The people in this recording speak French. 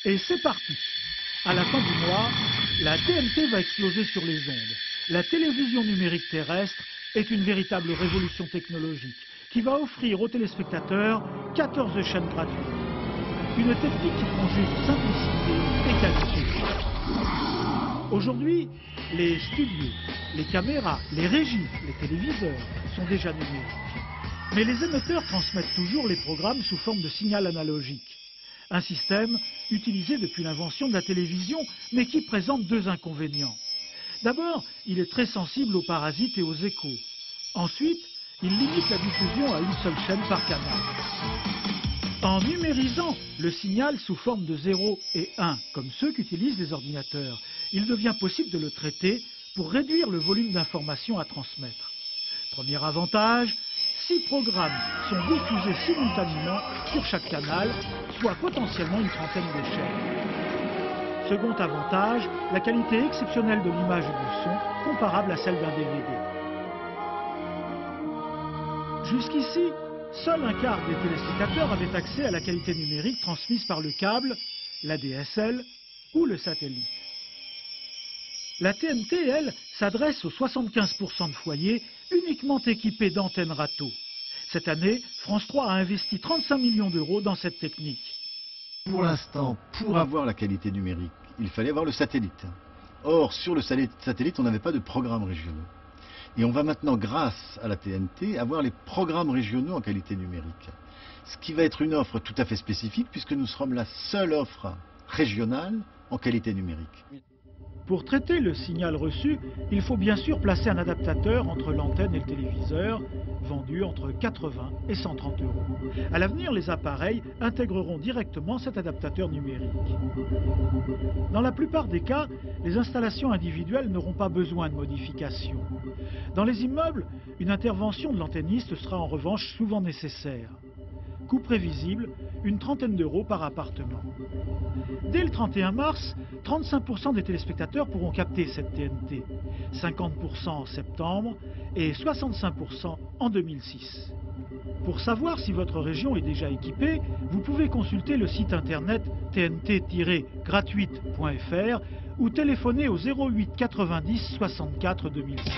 Et c'est parti. À la fin du mois, la TNT va exploser sur les ondes. La télévision numérique terrestre est une véritable révolution technologique qui va offrir aux téléspectateurs 14 chaînes gratuites. Une technique qui conjugue simplicité et qualité. Aujourd'hui, les studios, les caméras, les régies, les téléviseurs sont déjà numériques. Mais les émetteurs transmettent toujours les programmes sous forme de signal analogique. Un système utilisé depuis l'invention de la télévision, mais qui présente deux inconvénients. D'abord, il est très sensible aux parasites et aux échos. Ensuite, il limite la diffusion à une seule chaîne par canal. En numérisant le signal sous forme de 0 et 1, comme ceux qu'utilisent les ordinateurs, il devient possible de le traiter pour réduire le volume d'informations à transmettre. Premier avantage, 6 programmes sont diffusés simultanément sur chaque canal, soit potentiellement une trentaine de chaînes. Second avantage, la qualité exceptionnelle de l'image et du son, comparable à celle d'un DVD. Jusqu'ici, seul un quart des téléspectateurs avaient accès à la qualité numérique transmise par le câble, la DSL ou le satellite. La TNT, elle, s'adresse aux 75% de foyers uniquement équipés d'antennes râteaux. Cette année, France 3 a investi 35 millions d'euros dans cette technique. Pour l'instant, pour avoir la qualité numérique, il fallait avoir le satellite. Or, sur le satellite, on n'avait pas de programmes régionaux. Et on va maintenant, grâce à la TNT, avoir les programmes régionaux en qualité numérique. Ce qui va être une offre tout à fait spécifique, puisque nous serons la seule offre régionale en qualité numérique. Pour traiter le signal reçu, il faut bien sûr placer un adaptateur entre l'antenne et le téléviseur, vendu entre 80 et 130 euros. À l'avenir, les appareils intégreront directement cet adaptateur numérique. Dans la plupart des cas, les installations individuelles n'auront pas besoin de modification. Dans les immeubles, une intervention de l'antenniste sera en revanche souvent nécessaire. Coût prévisible, une trentaine d'euros par appartement. Dès le 31 mars, 35% des téléspectateurs pourront capter cette TNT, 50% en septembre et 65% en 2006. Pour savoir si votre région est déjà équipée, vous pouvez consulter le site internet tnt-gratuite.fr ou téléphoner au 08 90 64 2005.